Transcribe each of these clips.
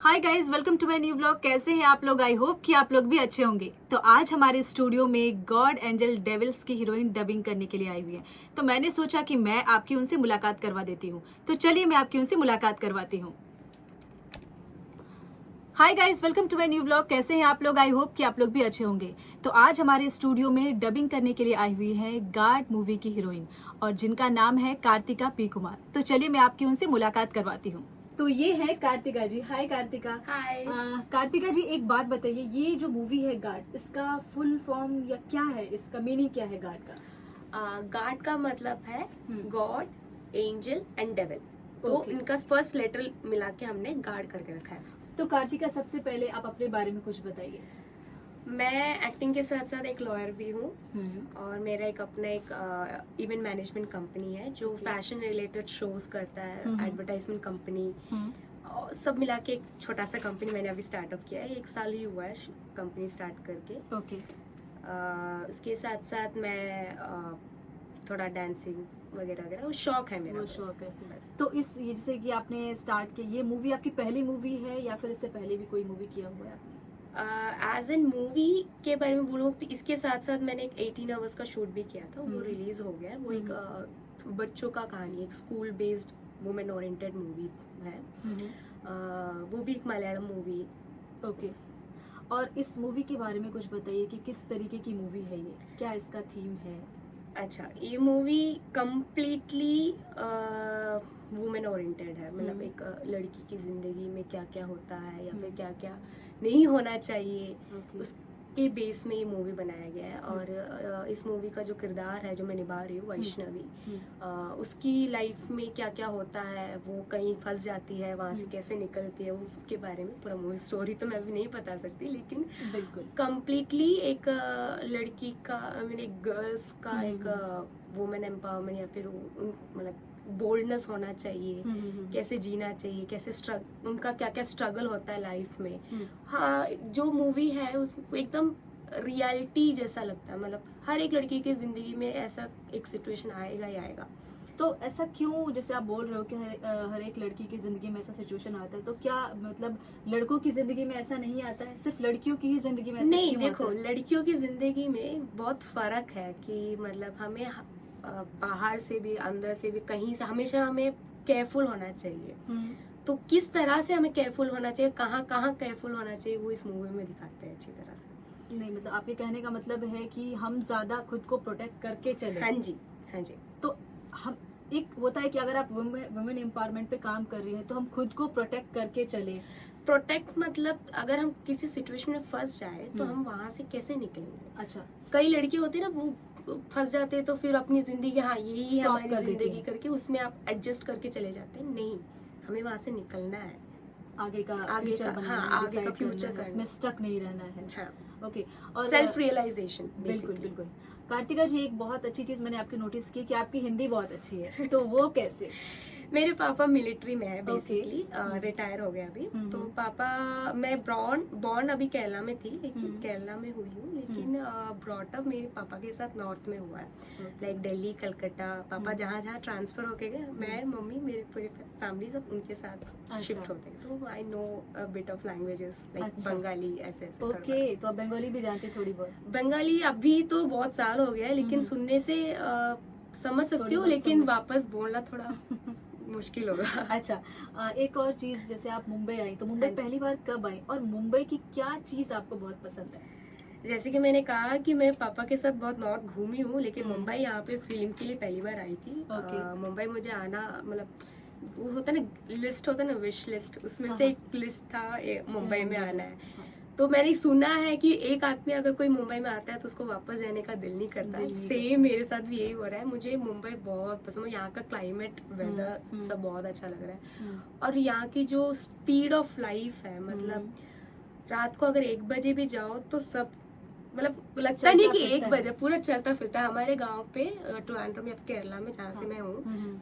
Hi guys, welcome to my new vlog. कैसे हैं आप लोग? आई होप कि आप लोग भी अच्छे होंगे। तो आज हमारे स्टूडियो में गॉड एंजल डेविल्स की हीरोइन डबिंग करने के लिए आई हुई है। तो मैंने सोचा कि मैं आपकी उनसे मुलाकात करवा देती हूँ। तो चलिए मैं आपकी उनसे मुलाकात करवाती हूँ। Hi guys, welcome to my new vlog. कैसे हैं आप लोग? आई होप कि आप लोग भी अच्छे होंगे। तो आज हमारे स्टूडियो में डबिंग करने के लिए आई हुई है गार्ड मूवी की हीरोइन, और जिनका नाम है कार्तिका पी कुमार। तो चलिए मैं आपकी उनसे मुलाकात करवाती हूँ। तो ये है कार्तिका जी। हाय कार्तिका। हाय। कार्तिका जी, एक बात बताइए, ये जो मूवी है गार्ड, इसका फुल फॉर्म या क्या है, इसका मीनिंग क्या है गार्ड का? गॉड का मतलब है गॉड, एंजल एंड डेविल। तो Okay. इनका फर्स्ट लेटर मिला के हमने गार्ड करके रखा है। तो कार्तिका, सबसे पहले आप अपने बारे में कुछ बताइए। मैं एक्टिंग के साथ साथ एक लॉयर भी हूँ और मेरा एक अपना एक इवेंट मैनेजमेंट कंपनी है जो Okay. फैशन रिलेटेड शोज करता है, एडवर्टाइजमेंट कंपनी और सब मिला के एक छोटा सा कंपनी मैंने अभी स्टार्टअप किया है। 1 साल ही हुआ है कंपनी स्टार्ट करके। ओके। उसके साथ साथ मैं थोड़ा डांसिंग वगैरह वगैरह वो शौक है मेरा। वो बस। शौक है। बस। तो इस ये जैसे कि आपने स्टार्ट की, ये मूवी आपकी पहली मूवी है या फिर इससे पहले भी कोई मूवी किया हुआ है आपने? एज एन मूवी के बारे में बोलूँ तो इसके साथ साथ मैंने एक 18 आवर्स का शूट भी किया था, वो रिलीज हो गया है। वो एक बच्चों का कहानी, एक school based women oriented movie है। वो भी एक मलयालम मूवी। ओके। और इस मूवी के बारे में कुछ बताइए कि किस तरीके की मूवी है ये, क्या इसका थीम है? अच्छा, ये मूवी कम्प्लीटली वुमेन ओरिएंटेड है। मतलब एक लड़की की जिंदगी में क्या क्या होता है या फिर क्या क्या नहीं होना चाहिए, Okay. उसके बेस में ये मूवी बनाया गया है। और इस मूवी का जो किरदार है जो मैं निभा रही हूँ, वैष्णवी, उसकी लाइफ में क्या क्या होता है, वो कहीं फंस जाती है, वहाँ से कैसे निकलती है, उसके बारे में पूरा मूवी स्टोरी तो मैं अभी नहीं बता सकती, लेकिन बिल्कुल कम्प्लीटली एक लड़की का, एक गर्ल्स का एक वुमेन एम्पावरमेंट या फिर मतलब बोल्डनेस होना चाहिए, कैसे जीना चाहिए, कैसे उनका क्या क्या स्ट्रगल होता है लाइफ में। हाँ, जो मूवी है उसमें एकदम रियलिटी जैसा लगता है। मतलब हर एक लड़की की जिंदगी में ऐसा एक सिचुएशन आएगा ही आएगा। तो ऐसा क्यों, जैसे आप बोल रहे हो कि हर एक लड़की की जिंदगी में ऐसा सिचुएशन आता है, तो क्या मतलब लड़कों की जिंदगी में ऐसा नहीं आता है? सिर्फ लड़कियों की ही जिंदगी में ऐसा नहीं, क्यों देखो, आता है? लड़कियों की जिंदगी में बहुत फर्क है कि मतलब हमें बाहर से भी अंदर से भी कहीं से हमेशा हमें केयरफुल होना चाहिए। तो किस तरह से हमें केयरफुल होना चाहिए, कहाँ कहाँ केयरफुल होना चाहिए, वो इस मूवी में दिखाते हैं अच्छी तरह से। नहीं, मतलब आपके कहने का मतलब है कि हम ज्यादा खुद को प्रोटेक्ट करके चले। हाँ जी, हाँ जी। तो हम, एक होता है कि अगर आप वुमेन एम्पावरमेंट पे काम कर रही हैं तो हम खुद को प्रोटेक्ट करके चले। प्रोटेक्ट मतलब अगर हम किसी सिचुएशन में फंस जाए तो हम वहां से कैसे निकलेंगे। अच्छा। कई लड़के होते हैं ना, वो फंस जाते हैं तो फिर अपनी जिंदगी, हाँ यही है Stop हमारी कर देती जिंदगी हैं। करके उसमें आप एडजस्ट करके चले जाते हैं। नहीं, हमें वहां से निकलना है, आगे का आगे फ्यूचर का, बनाना हाँ, है, आगे का डिसाइड फ्यूचर करना है, करना उसमें स्टक नहीं रहना है। हाँ, ओके। और सेल्फ रियलाइजेशन। बिल्कुल बिल्कुल। कार्तिका जी, एक बहुत अच्छी चीज मैंने आपकी नोटिस की कि आपकी हिंदी बहुत अच्छी है। तो वो कैसे? मेरे पापा मिलिट्री में है बेसिकली, Okay. रिटायर हो गया अभी। तो हम्म। पापा, मैं बॉर्न अभी केरला में थी, लेकिन केरला में हुई हूँ, लेकिन ब्रॉटअप मेरे पापा के साथ नॉर्थ में हुआ है। लाइक दिल्ली, कलकत्ता, पापा जहाँ जहाँ ट्रांसफर होके गए, मैं, मम्मी, मेरे पूरी फैमिली सब उनके साथ शिफ्ट होते गए। तो I know a bit of languages like Bengali, ऐसे ऐसे। ओके, तो आप बंगाली भी जानते थोड़ी बहुत? बंगाली अभी तो बहुत साल हो गया है, लेकिन सुनने से समझ सकती हूँ, लेकिन वापस बोलना थोड़ा मुश्किल होगा। अच्छा। एक और चीज, जैसे आप मुंबई आई, तो मुंबई पहली बार कब आई और मुंबई की क्या चीज आपको बहुत पसंद है? जैसे कि मैंने कहा कि मैं पापा के साथ बहुत नॉर्थ घूमी हूँ, लेकिन मुंबई यहाँ पे फिल्म के लिए पहली बार आई थी। मुंबई मुझे आना, मतलब वो होता है ना, लिस्ट होता है ना, विश लिस्ट, उसमें से एक लिस्ट था मुंबई में आना है। तो मैंने सुना है कि एक आदमी अगर कोई मुंबई में आता है तो उसको वापस जाने का दिल नहीं करता। सेम मेरे साथ भी यही हो रहा है। मुझे मुंबई बहुत पसंद है। यहाँ का क्लाइमेट, वेदर सब बहुत अच्छा लग रहा है। और यहाँ की जो स्पीड ऑफ लाइफ है, मतलब रात को अगर 1 बजे भी जाओ तो सब मतलब लगता नहीं कि चलता 1 फिरता बजे, पूरा चलता फिरता है। हमारे गांव पे ट्रिवांड्रम में, केरला में जहाँ से मैं हूँ,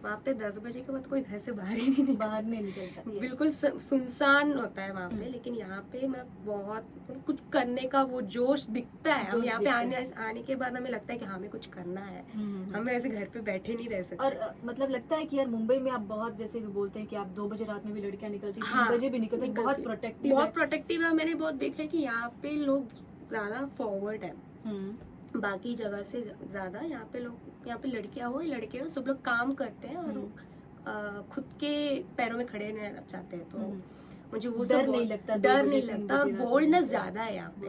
वहाँ पे 10 बजे के बाद कोई घर से बाहर ही नहीं निकलता, बाहर नहीं निकलता। yes. बिल्कुल सुनसान होता है वहाँ पे। लेकिन यहाँ पे मतलब बहुत कुछ करने का वो जोश दिखता है। हम जोश यहाँ पे दिखता आने के बाद हमें लगता है कि हमें कुछ करना है, हम्म। हमें ऐसे घर पे बैठे नहीं रह सकते। और मतलब लगता है कि यार मुंबई में आप बहुत, जैसे भी बोलते हैं कि आप 2 बजे रात में भी लड़कियां निकलती, 3 बजे भी निकलती, बहुत प्रोटेक्टिव बहुत प्रोटेक्टिव है। मैंने बहुत देखा है कि यहाँ पे लोग ज्यादा फॉरवर्ड है बाकी जगह से ज्यादा। यहाँ पे लोग, यहाँ पे लड़कियां हो लड़के हो, सब लोग काम करते हैं और खुद के पैरों में खड़े रहना चाहते हैं। तो मुझे वो डर नहीं लगता, डर नहीं लगता, और बोल्डनेस ज्यादा है यहाँ पे।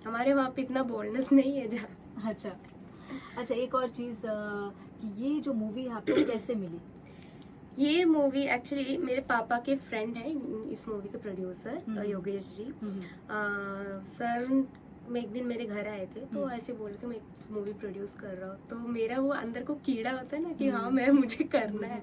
हमारे वहाँ पे इतना बोल्डनेस नहीं है जहाँ। अच्छा, एक और चीज कि ये जो मूवी है आपको कैसे मिली? ये मूवी एक्चुअली मेरे पापा के फ्रेंड है, इस मूवी के प्रोड्यूसर योगेश जी। सर में एक दिन मेरे घर आए थे, तो ऐसे बोल रहे थे मैं एक मूवी प्रोड्यूस कर रहा हूँ। तो मेरा वो अंदर को कीड़ा होता है ना कि हाँ मैं मुझे करना है।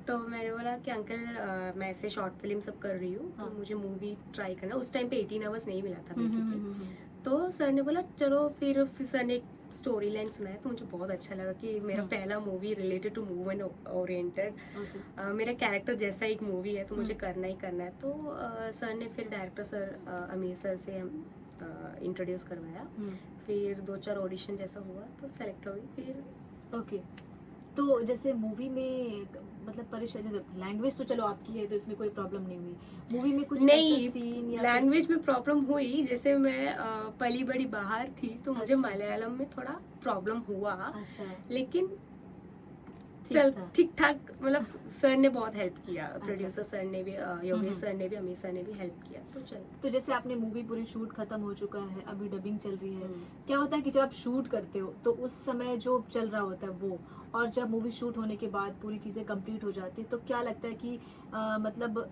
तो मैंने बोला कि अंकल मैं ऐसे शॉर्ट फिल्म सब कर रही हूँ, तो मुझे मूवी ट्राई करना। उस टाइम पे 18 आवर्स नहीं मिला था बेसिकली। तो सर ने बोला चलो, फिर सर ने स्टोरी लाइन सुनाया, तो मुझे बहुत अच्छा लगा कि मेरा पहला movie related to women oriented, मेरा कैरेक्टर जैसा एक मूवी है, तो मुझे करना ही करना है। तो सर ने फिर डायरेक्टर सर अमीर सर से हम इंट्रोड्यूस करवाया। फिर 2-4 ऑडिशन जैसा हुआ, तो सेलेक्ट हो गई फिर। ओके, तो जैसे मूवी में मतलब परेशानी, जैसे लैंग्वेज तो चलो आपकी है तो इसमें कोई प्रॉब्लम नहीं हुई, मूवी में कुछ नहीं सीन या लैंग्वेज में प्रॉब्लम हुई। जैसे मैं पली बड़ी बाहर थी, तो मुझे मलयालम में थोड़ा प्रॉब्लम हुआ। अच्छा, लेकिन चल ठीक ठाक, मतलब सर ने बहुत हेल्प किया। प्रोड्यूसर सर ने भी, योगेश सर ने भी, अमित सर ने भी हेल्प किया। तो चल, तो जैसे आपने मूवी पूरी शूट खत्म हो चुका है, अभी डबिंग चल रही है, क्या होता है कि जब आप शूट करते हो तो उस समय जो चल रहा होता है वो, और जब मूवी शूट होने के बाद पूरी चीजें कंप्लीट हो जाती है, तो क्या लगता है कि मतलब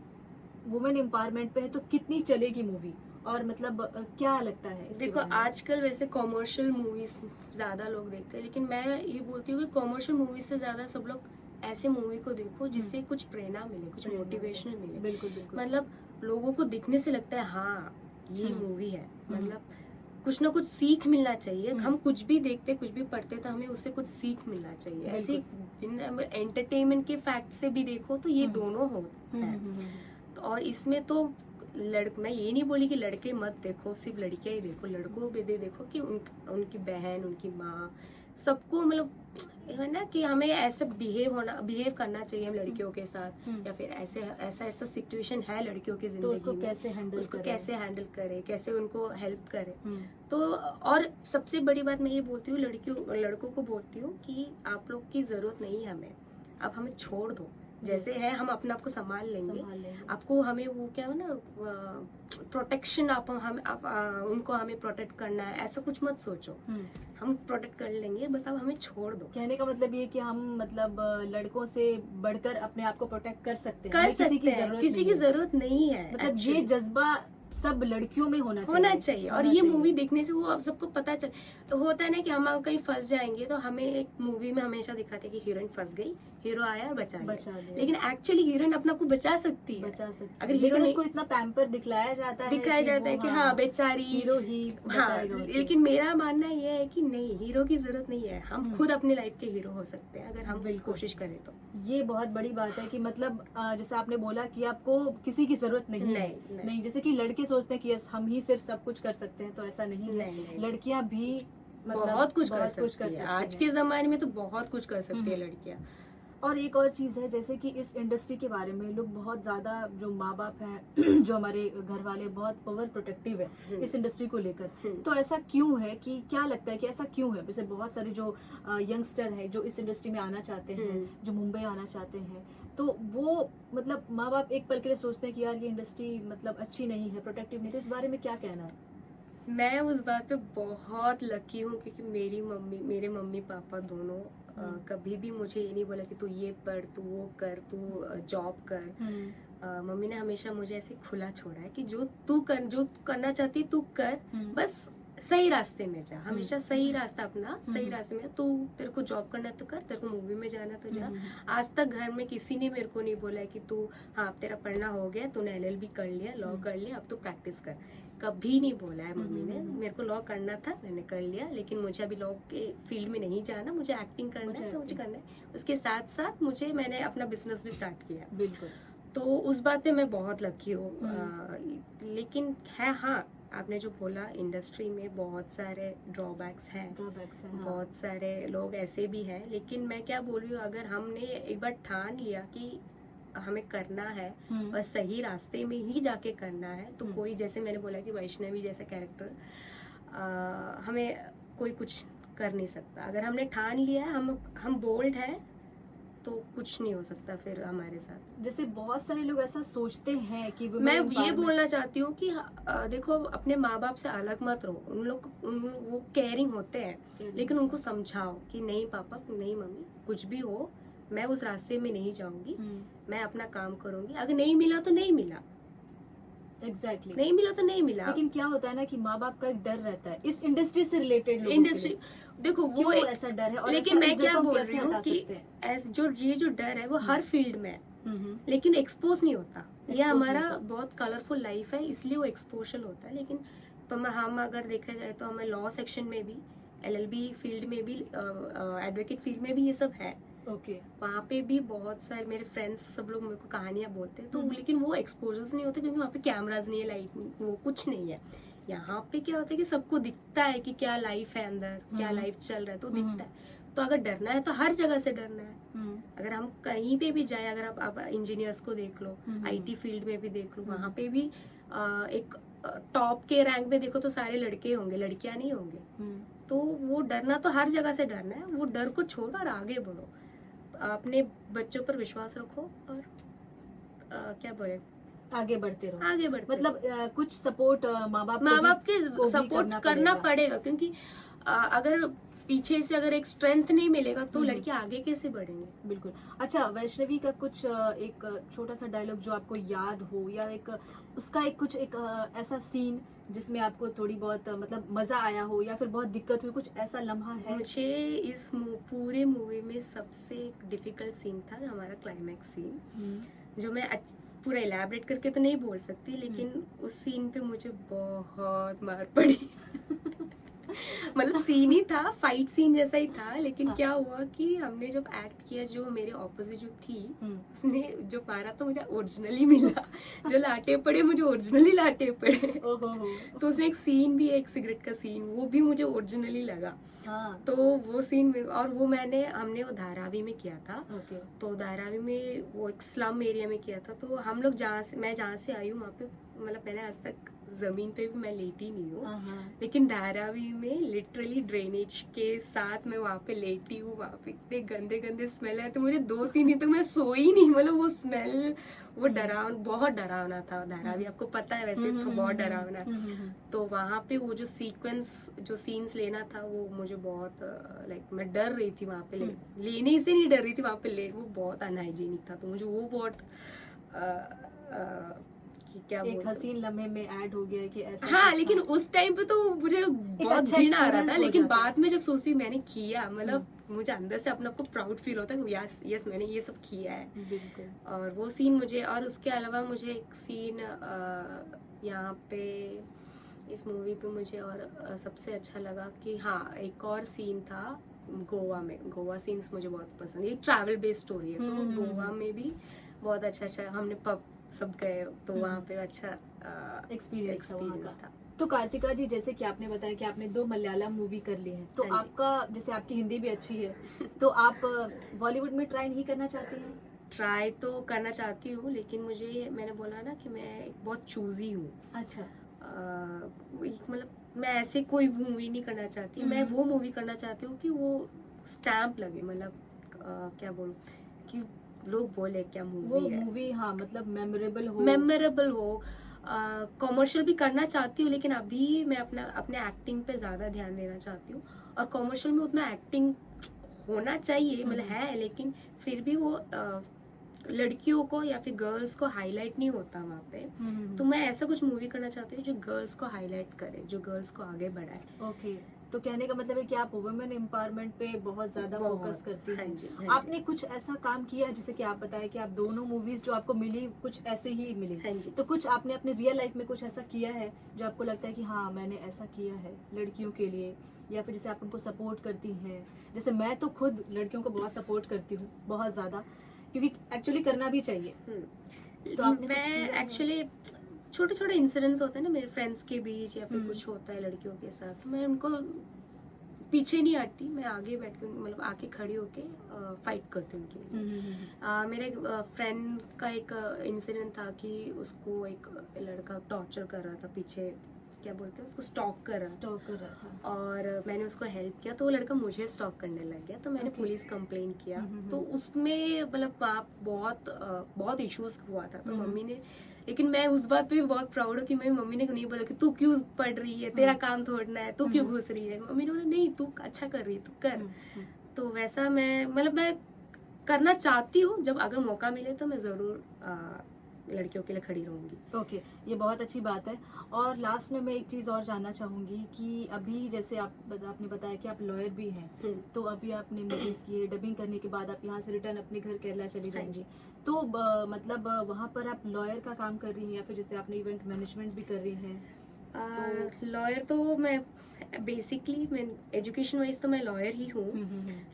वुमेन एम्पावरमेंट पे है तो कितनी चलेगी मूवी, और मतलब क्या लगता है? देखो आजकल वैसे कॉमर्शियल मूवीज ज्यादा लोग देखते हैं, लेकिन मैं ये बोलती हूँ कि कॉमर्शियल मूवीज से ज्यादा सब लोग ऐसे मूवी को देखो जिससे कुछ प्रेरणा मिले, कुछ मोटिवेशनल मिले। बिल्कुल बिल्कुल। मतलब लोगों को दिखने से लगता है हाँ ये मूवी है, मतलब कुछ ना कुछ सीख मिलना चाहिए। हम कुछ भी देखते, कुछ भी पढ़ते, तो हमें उससे कुछ सीख मिलना चाहिए। ऐसे एंटरटेनमेंट के फैक्ट से भी देखो तो ये दोनों होते हैं। और इसमें तो मैं ये नहीं बोली कि लड़के मत देखो, सिर्फ लड़कियां ही देखो, लड़कों भी देखो कि उनकी बहन, उनकी माँ, सबको मतलब है ना कि हमें ऐसे बिहेव करना चाहिए हम लड़कियों के साथ, या फिर ऐसा सिचुएशन है लड़कियों की जिंदगी में, उसको कैसे हैंडल करे, कैसे उनको हेल्प करे। तो और सबसे बड़ी बात मैं ये बोलती हूँ लड़कों को बोलती हूँ कि आप लोग की जरूरत नहीं है हमें, आप हमें छोड़ दो, जैसे है हम अपने आप को संभाल लेंगे। आपको हमें वो क्या हो ना प्रोटेक्शन, आप उनको हमें प्रोटेक्ट करना है, ऐसा कुछ मत सोचो, हम प्रोटेक्ट कर लेंगे, बस आप हमें छोड़ दो। कहने का मतलब ये कि हम मतलब लड़कों से बढ़कर अपने आप को प्रोटेक्ट कर सकते हैं, किसी की जरूरत नहीं है। मतलब ये जज्बा सब लड़कियों में होना चाहिए। और ये मूवी देखने से वो सबको पता चल होता है ना कि हम कहीं फंस जाएंगे, तो हमें एक मूवी में हमेशा दिखाते हैं कि हीरोइन फंस गई, हीरो आया और बचा लिया। लेकिन एक्चुअली हीरोइन अपने आप को बचा सकती है, अगर हीरो उसको इतना पैम्पर दिखलाया जाता है कि हाँ बेचारी हीरो ही बचाएगा। लेकिन मेरा मानना ये है कि नहीं, हीरो की जरूरत नहीं है, हम खुद अपने लाइफ के हीरो हो सकते हैं अगर हम कोशिश करें तो। ये बहुत बड़ी बात है कि मतलब जैसे आपने बोला कि आपको किसी की जरूरत नहीं, जैसे कि लड़के सोचते हैं कि हम ही सिर्फ सब कुछ कर सकते हैं, तो ऐसा नहीं है। लड़कियां भी मतलब बहुत कुछ कर सकती हैं। आज के जमाने में तो बहुत कुछ कर सकती है लड़कियां। और एक और चीज है, जैसे कि इस इंडस्ट्री के बारे में लोग बहुत ज्यादा, जो माँ बाप हैं जो हमारे घर वाले, बहुत ओवर प्रोटेक्टिव है इस इंडस्ट्री को लेकर। तो ऐसा क्यों है, कि क्या लगता है कि ऐसा क्यों है? जैसे बहुत सारे जो यंगस्टर है जो इस इंडस्ट्री में आना चाहते हैं, जो मुंबई आना चाहते हैं, तो वो मतलब माँ बाप एक पल के लिए सोचते हैं कि यार ये इंडस्ट्री मतलब अच्छी नहीं है, प्रोटेक्टिव नहीं। तो इस बारे में क्या कहना है? मैं उस बात पे बहुत लकी हूँ, क्योंकि मेरे मम्मी पापा दोनों कभी भी मुझे ये नहीं बोला कि तू ये पढ़, तू वो कर, तू जॉब कर। मम्मी ने हमेशा मुझे ऐसे खुला छोड़ा है कि जो करना चाहती तू कर, बस सही रास्ते में जा, हमेशा सही रास्ता अपना, सही रास्ते में। तू तेरे को जॉब करना तो कर, तेरे को मूवी में जाना तो जा। आज तक घर में किसी ने मेरे को नहीं बोला है कि तू, हाँ अब तेरा पढ़ना हो गया, तूने LLB कर लिया, लॉ कर लिया, अब तू प्रैक्टिस कर, कभी नहीं बोला है मम्मी ने। मेरे को लॉ करना था, मैंने कर लिया, लेकिन मुझे अभी लॉ के फील्ड में नहीं जाना, मुझे एक्टिंग करना है तो मुझे करना है। उसके साथ साथ मैंने अपना बिजनेस भी स्टार्ट किया। बिल्कुल। तो उस बात पे मैं बहुत लकी हूँ। लेकिन है, हाँ आपने जो बोला, इंडस्ट्री में बहुत सारे ड्रॉबैक्स हैं, बहुत सारे लोग ऐसे भी हैं। लेकिन मैं क्या बोल रही हूँ, अगर हमने एक बार ठान लिया कि हमें करना है और सही रास्ते में ही जाके करना है, तो कोई, जैसे मैंने बोला कि वैष्णवी जैसा कैरेक्टर, हमें कोई कुछ कर नहीं सकता। अगर हमने ठान लिया है, हम बोल्ड है, तो कुछ नहीं हो सकता फिर हमारे साथ। जैसे बहुत सारे लोग ऐसा सोचते हैं कि मैं ये बोलना चाहती हूँ कि देखो, अपने माँ बाप से अलग मत रहो। वो केयरिंग होते हैं, लेकिन उनको समझाओ कि नहीं पापा, नहीं मम्मी, कुछ भी हो, मैं उस रास्ते में नहीं जाऊंगी, मैं अपना काम करूंगी, अगर नहीं मिला तो नहीं मिला। एग्जैक्टली नहीं मिला तो नहीं मिला। लेकिन क्या होता है ना कि माँ बाप का एक डर रहता है इस इंडस्ट्री से रिलेटेड। इंडस्ट्री, देखो वो ऐसा डर है। और लेकिन मैं क्या बोल रही हूँ कि ये जो डर है वो हर फील्ड में है, लेकिन एक्सपोज नहीं होता। ये हमारा बहुत कलरफुल लाइफ है, इसलिए वो एक्सपोजल होता है। लेकिन हम अगर देखा जाए तो हमें लॉ सेक्शन में भी, LLB फील्ड में भी, एडवोकेट फील्ड में भी ये सब है। वहाँ पे भी बहुत सारे मेरे फ्रेंड्स सब लोग मेरे को कहानियां बोलते हैं, तो लेकिन वो एक्सपोजर्स नहीं होते, क्योंकि वहाँ पे कैमराज नहीं है, लाइट नहीं, वो कुछ नहीं है। यहाँ पे क्या होता है कि सबको दिखता है कि क्या लाइफ है अंदर, क्या लाइफ चल रहा है, तो दिखता है। तो अगर डरना है तो हर जगह से डरना है। अगर हम कहीं पे भी जाए, अगर आप इंजीनियर्स को देख लो, IT फील्ड में भी देख लो, वहाँ पे भी एक टॉप के रैंक पे देखो तो सारे लड़के होंगे, लड़कियां नहीं होंगे। तो वो डरना तो हर जगह से डरना है, वो डर को छोड़ो और आगे बढ़ो, अपने बच्चों पर विश्वास रखो और क्या बोले, आगे बढ़ते रहो। आगे बढ़ते मतलब कुछ सपोर्ट माँ बाप के सपोर्ट करना पड़ेगा, क्योंकि अगर पीछे से अगर एक स्ट्रेंथ नहीं मिलेगा तो लड़के आगे कैसे बढ़ेंगे। बिल्कुल। अच्छा, वैष्णवी का कुछ एक छोटा सा डायलॉग जो आपको याद हो, या उसका एक ऐसा सीन जिसमें आपको थोड़ी बहुत मतलब मजा आया हो, या फिर बहुत दिक्कत हुई, कुछ ऐसा लम्हा है? मुझे इस पूरे मूवी में सबसे डिफिकल्ट सीन था हमारा क्लाइमैक्स सीन, जो मैं पूरा इलैबोरेट करके तो नहीं बोल सकती, लेकिन उस सीन पे मुझे बहुत मार पड़ी। मतलब सीन ही था, फाइट सीन जैसा ही था, लेकिन क्या हुआ कि हमने जब एक्ट किया, जो मेरे ऑपोजिट जो थी, उसने जो मारा तो मुझे ओरिजिनली मिला, जो लाटे पड़े मुझे ओरिजिनली लाटे पड़े। तो उसमें एक सीन भी है, एक सिगरेट का सीन, वो भी मुझे ओरिजिनली लगा। तो वो सीन, और वो हमने वो धारावी में किया था। तो धारावी में वो एक स्लम एरिया में किया था। तो हम लोग मैं जहाँ से आई हूँ वहाँ पे, मतलब मैंने आज तक जमीन पे भी मैं लेटी नहीं हूँ, लेकिन धारावी में लिटरली ड्रेनेज के साथ मैं वहाँ पे लेटी हूँ। वहाँ पे इतने गंदे गंदे स्मेल है, तो मुझे 2-3 दिन तक मैं सोई नहीं। मतलब वो स्मेल, वो बहुत डरावना था। धारावी आपको पता है वैसे तो बहुत डरावना। तो वहाँ पे वो जो सीन्स लेना था, वो मुझे बहुत लाइक, मैं डर रही थी वहाँ पे। लेने से नहीं डर रही थी, वहाँ पे वो बहुत अनहाइजीनिक था। तो मुझे वो बहुत क्या एक हसीन लम्हे में ऐड हो गया कि ऐसा। हाँ, लेकिन उस टाइम पे तो मुझे बहुत घिन आ रहा था, लेकिन बाद में जब सोचती मैंने किया, मतलब मुझे अंदर से अपने आप को प्राउड फील होता है, यस मैंने ये सब किया है। बिल्कुल। और वो सीन मुझे, और उसके अलावा मुझे एक सीन यहाँ पे इस मूवी पे मुझे और सबसे अच्छा लगा कि हाँ, एक और सीन था गोवा में। गोवा सीन्स मुझे बहुत पसंद है, ट्रैवल बेस्ड स्टोरी है, तो गोवा में भी बहुत अच्छा हमने पब सब गए, तो वहाँ पे अच्छा एक्सपीरियंस था। तो कार्तिका जी, जैसे कि आपने बताया कि आपने 2 मलयालम मूवी कर ली है, तो आपका, जैसे आपकी हिंदी भी अच्छी है, तो आप बॉलीवुड में ट्राई नहीं करना चाहती हैं? ट्राई तो करना चाहती हूँ, लेकिन मैंने बोला ना कि मैं एक बहुत चूजी हूँ। अच्छा। मतलब मैं ऐसे कोई मूवी नहीं करना चाहती, मैं वो मूवी करना चाहती हूँ कि वो स्टैम्प लगे, मतलब क्या बोलूं, कि लोग बोले क्या मूवी है, मूवी हाँ, मतलब मेमोरेबल हो। कॉमर्शियल भी करना चाहती हूँ, लेकिन अभी मैं अपने एक्टिंग पे ज्यादा ध्यान देना चाहती हूँ। और कॉमर्शियल में उतना एक्टिंग होना चाहिए, मतलब है, लेकिन फिर भी वो लड़कियों को या फिर गर्ल्स को हाईलाइट नहीं होता वहाँ पे, तो मैं ऐसा कुछ मूवी करना चाहती हूँ जो गर्ल्स को हाईलाइट करे, जो गर्ल्स को आगे बढ़ाए। ओके, तो कहने का मतलब है कि आप वुमेन एम्पावरमेंट पे बहुत ज्यादा फोकस करती हाँ हैं। जी, हाँ जी। आपने कुछ ऐसा काम किया है, जैसे कि आप बताएं कि आप दोनों मूवीज जो आपको मिली कुछ ऐसे ही मिली, हाँ जी। तो कुछ आपने अपने रियल लाइफ में कुछ ऐसा किया है जो आपको लगता है कि हाँ मैंने ऐसा किया है लड़कियों के लिए, या फिर जैसे आप उनको सपोर्ट करती हैं? जैसे मैं तो खुद लड़कियों को बहुत सपोर्ट करती हूँ, बहुत ज्यादा, क्योंकि एक्चुअली करना भी चाहिए। तो आपने कुछ किया मैं है? एक्चुअली छोटे छोटे इंसिडेंट्स होते हैं ना मेरे फ्रेंड्स के बीच या फिर हम्म। कुछ होता है लड़कियों के साथ, मैं उनको पीछे नहीं हटती, मैं आगे बैठ के मतलब आके खड़ी होके फाइट करती हूँ उनके लिए। मेरे एक फ्रेंड का एक इंसिडेंट था कि उसको एक लड़का टॉर्चर कर रहा था पीछे, क्या बोलते हैं उसको, स्टॉक कर रहा था, और मैंने उसको हेल्प किया तो वो लड़का मुझे स्टॉक करने लग गया, तो मैंने Okay. पुलिस कंप्लेन किया। तो उसमें मतलब बहुत इश्यूज हुआ था, तो मम्मी ने, लेकिन मैं उस बात पे भी बहुत प्राउड हूँ कि मेरी मम्मी ने नहीं बोला कि तू क्यों पढ़ रही है, तेरा काम थोड़ना है, तू क्यों घुस रही है। मम्मी ने बोला नहीं तू अच्छा कर रही है, तू कर। तो वैसा मैं मतलब मैं करना चाहती हूँ, जब अगर मौका मिले तो मैं जरूर लड़कियों के लिए खड़ी रहूंगी। ओके, ये बहुत अच्छी बात है। और लास्ट में मैं एक चीज़ और जानना चाहूँगी कि अभी जैसे आपने बताया कि आप लॉयर भी हैं, तो अभी आपने मूवीज़ की डबिंग करने के बाद आप यहाँ से रिटर्न अपने घर केरला चली जाएंगी, तो मतलब वहाँ पर आप लॉयर का काम कर रही हैं या फिर जैसे आपने इवेंट मैनेजमेंट भी कर रही हैं? लॉयर तो मैं बेसिकली, मैं एजुकेशन वाइज तो मैं लॉयर ही हूँ,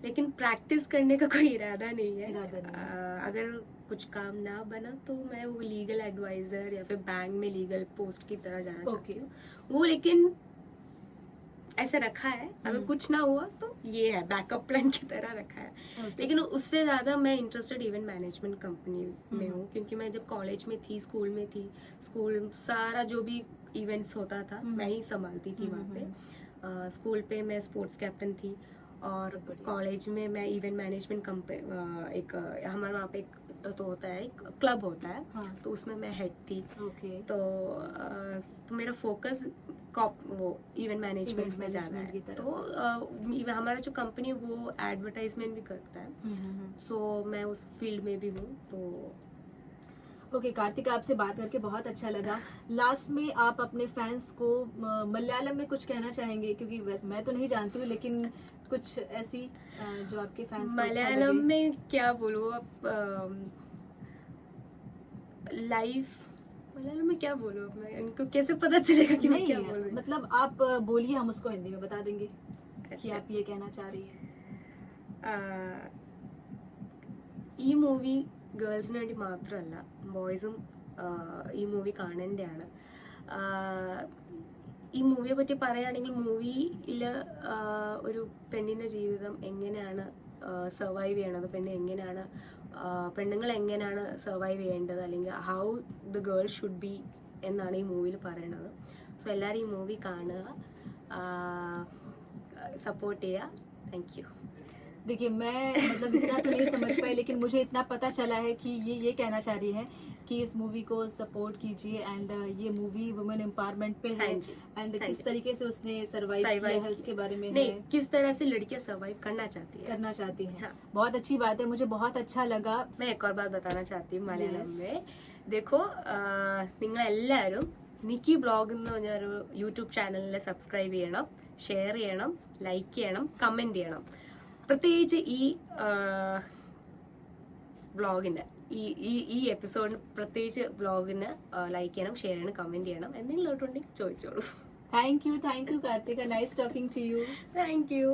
लेकिन प्रैक्टिस करने का कोई इरादा नहीं है। अगर कुछ काम ना बना तो मैं वो लीगल एडवाइजर या फिर बैंक में लीगल पोस्ट की तरह जाना चाहती हूँ वो, लेकिन ऐसे रखा है, अगर कुछ ना हुआ तो ये है बैकअप प्लान की तरह रखा है। लेकिन उससे ज्यादा मैं इंटरेस्टेड इवेंट मैनेजमेंट कंपनी में हूँ, क्योंकि मैं जब कॉलेज में थी, स्कूल में थी, स्कूल सारा जो भी इवेंट्स होता था मैं ही संभालती थी वहाँ पे। स्कूल पे मैं स्पोर्ट्स कैप्टन थी, और कॉलेज में मैं इवेंट मैनेजमेंट कंपनी, एक हमारे वहाँ पे एक तो होता है, एक क्लब होता है, तो उसमें मैं हेड थी। तो मेरा फोकस वो इवेंट मैनेजमेंट में ज्यादा है। तो हमारा जो कंपनी है वो एडवर्टाइजमेंट भी करता है, सो मैं उस फील्ड में भी हूँ। तो ओके, कार्तिका आपसे बात करके बहुत अच्छा लगा। लास्ट में आप अपने फैंस को मलयालम में कुछ कहना चाहेंगे, क्योंकि वैसे मैं तो नहीं जानती हूँ, लेकिन कुछ ऐसी जो आपके फैंस को मलयालम में क्या बोलूँ अब, लाइव मलयालम में क्या बोलूँ अब, मैं इनको कैसे पता चलेगा कि मैं क्या बोल रही हूँ? मतलब आप बोलिए, हम उसको हिंदी में बता देंगे कि आप ये कहना चाह रही हैं। ഈ മൂവി ഗേൾസിന് വേണ്ടി മാത്രമല്ല, ബോയ്സും ഈ മൂവി കാണേണ്ടതാണ്. ഈ മൂവിയെ പറ്റി പറയുകയാണെങ്കിൽ, മൂവിയിൽ ഒരു പെണ്ണിൻ്റെ ജീവിതം എങ്ങനെയാണ് സർവൈവ് ചെയ്യണത്, പെണ്ണുങ്ങൾ എങ്ങനെയാണ് സർവൈവ് ചെയ്യേണ്ടത്, അല്ലെങ്കിൽ how the girl should be എന്നാണ് ഈ മൂവിയിൽ പറയണത്. സോ എല്ലാവരും ഈ മൂവി കാണുക, സപ്പോർട്ട് ചെയ്യുക. Thank you. देखिए, मैं मतलब इतना तो नहीं समझ पाई, लेकिन मुझे इतना पता चला है कि ये कहना चाह रही है कि इस मूवी को सपोर्ट कीजिए, एंड ये मूवी वुमेन एम्पावरमेंट पे है, एंड किस तरीके से उसने सर्वाइव किया है उसके बारे में नहीं, किस तरह से लड़कियां सर्वाइव करना चाहती है। बहुत अच्छी बात है, मुझे बहुत अच्छा लगा। मैं एक और बात बताना चाहती हूँ मलयालम में. देखो, നിങ്ങൾ എല്ലാവരും നിക്കി ബ്ലോഗ് എന്ന് പറഞ്ഞൊരു യൂട്യൂബ് ചാനലിനെ സബ്സ്ക്രൈബ് ചെയ്യണം, ഷെയർ ചെയ്യണം, ലൈക്ക് ചെയ്യണം, കമന്റ് ചെയ്യണം. പ്രത്യേകിച്ച് ഈ വ്ളോഗിന്, ഈ എപ്പിസോഡിന് പ്രത്യേകിച്ച് വ്ളോഗിന് ലൈക്ക് ചെയ്യണം, ഷെയർ ചെയ്യണം, കമന്റ് ചെയ്യണം. എന്തെങ്കിലും ഉണ്ടെങ്കിൽ ചോദിച്ചോളൂ. Thank you Kartika, nice talking to you. Thank you.